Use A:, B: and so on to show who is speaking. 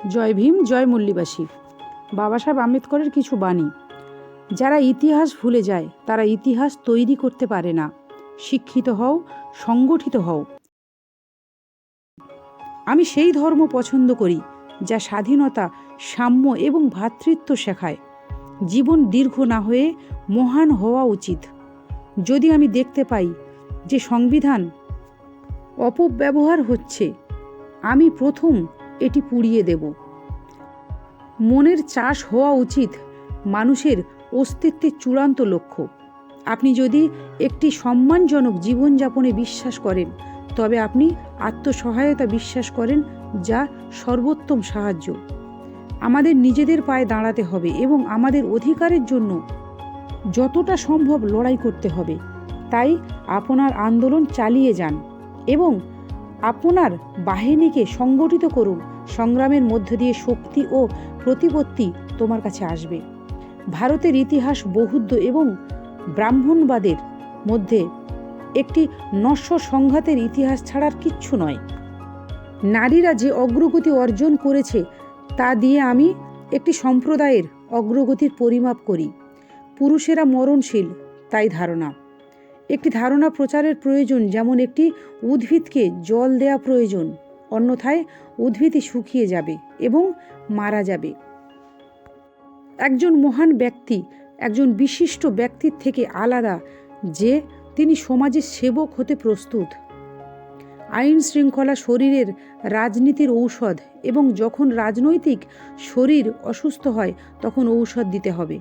A: জয় ভীম, জয় মল্লিবাসী। বাবা সাহেব আম্বেদকরের কিছু বাণী। যারা ইতিহাস ভুলে যায় তারা ইতিহাস তৈরি করতে পারে না। শিক্ষিত হও, সংগঠিত হও। আমি সেই ধর্ম পছন্দ করি যা স্বাধীনতা, সাম্য এবং ভ্রাতৃত্ব শেখায়। জীবন দীর্ঘ না হয়ে মহান হওয়া উচিত। যদি আমি দেখতে পাই যে সংবিধান অপব্যবহার হচ্ছে, আমি প্রথম এটি পুড়িয়ে দেব। মনের চাষ হওয়া উচিত মানুষের অস্তিত্বের চূড়ান্ত লক্ষ্য। আপনি যদি একটি সম্মানজনক জীবনযাপনে বিশ্বাস করেন, তবে আপনি আত্মসহায়তা বিশ্বাস করেন, যা সর্বোত্তম সাহায্য। আমাদের নিজেদের পায়ে দাঁড়াতে হবে এবং আমাদের অধিকারের জন্য যতটা সম্ভব লড়াই করতে হবে। তাই আপনার আন্দোলন চালিয়ে যান এবং আপনার বাহিনীকে সংগঠিত করুন। সংগ্রামের মধ্য দিয়ে শক্তি ও প্রতিপত্তি তোমার কাছে আসবে। ভারতের ইতিহাস বৌদ্ধ এবং ব্রাহ্মণবাদের মধ্যে একটি নশ্বর সংঘাতের ইতিহাস ছাড়ার কিচ্ছু নয়। নারীরা যে অগ্রগতি অর্জন করেছে তা দিয়ে আমি একটি সম্প্রদায়ের অগ্রগতির পরিমাপ করি। পুরুষেরা মরণশীল, তাই ধারণা। একটি ধারণা প্রচারের প্রয়োজন, যেমন একটি উদ্ভিদকে জল দেওয়া প্রয়োজন, অন্যথায় উদ্ভিদই শুকিয়ে যাবে এবং মারা যাবে। একজন মহান ব্যক্তি একজন বিশিষ্ট ব্যক্তির থেকে আলাদা যে তিনি সমাজের সেবক হতে প্রস্তুত। আইন শৃঙ্খলা শরীরের রাজনীতির ঔষধ, এবং যখন রাজনৈতিক শরীর অসুস্থ হয় তখন ঔষধ দিতে হবে।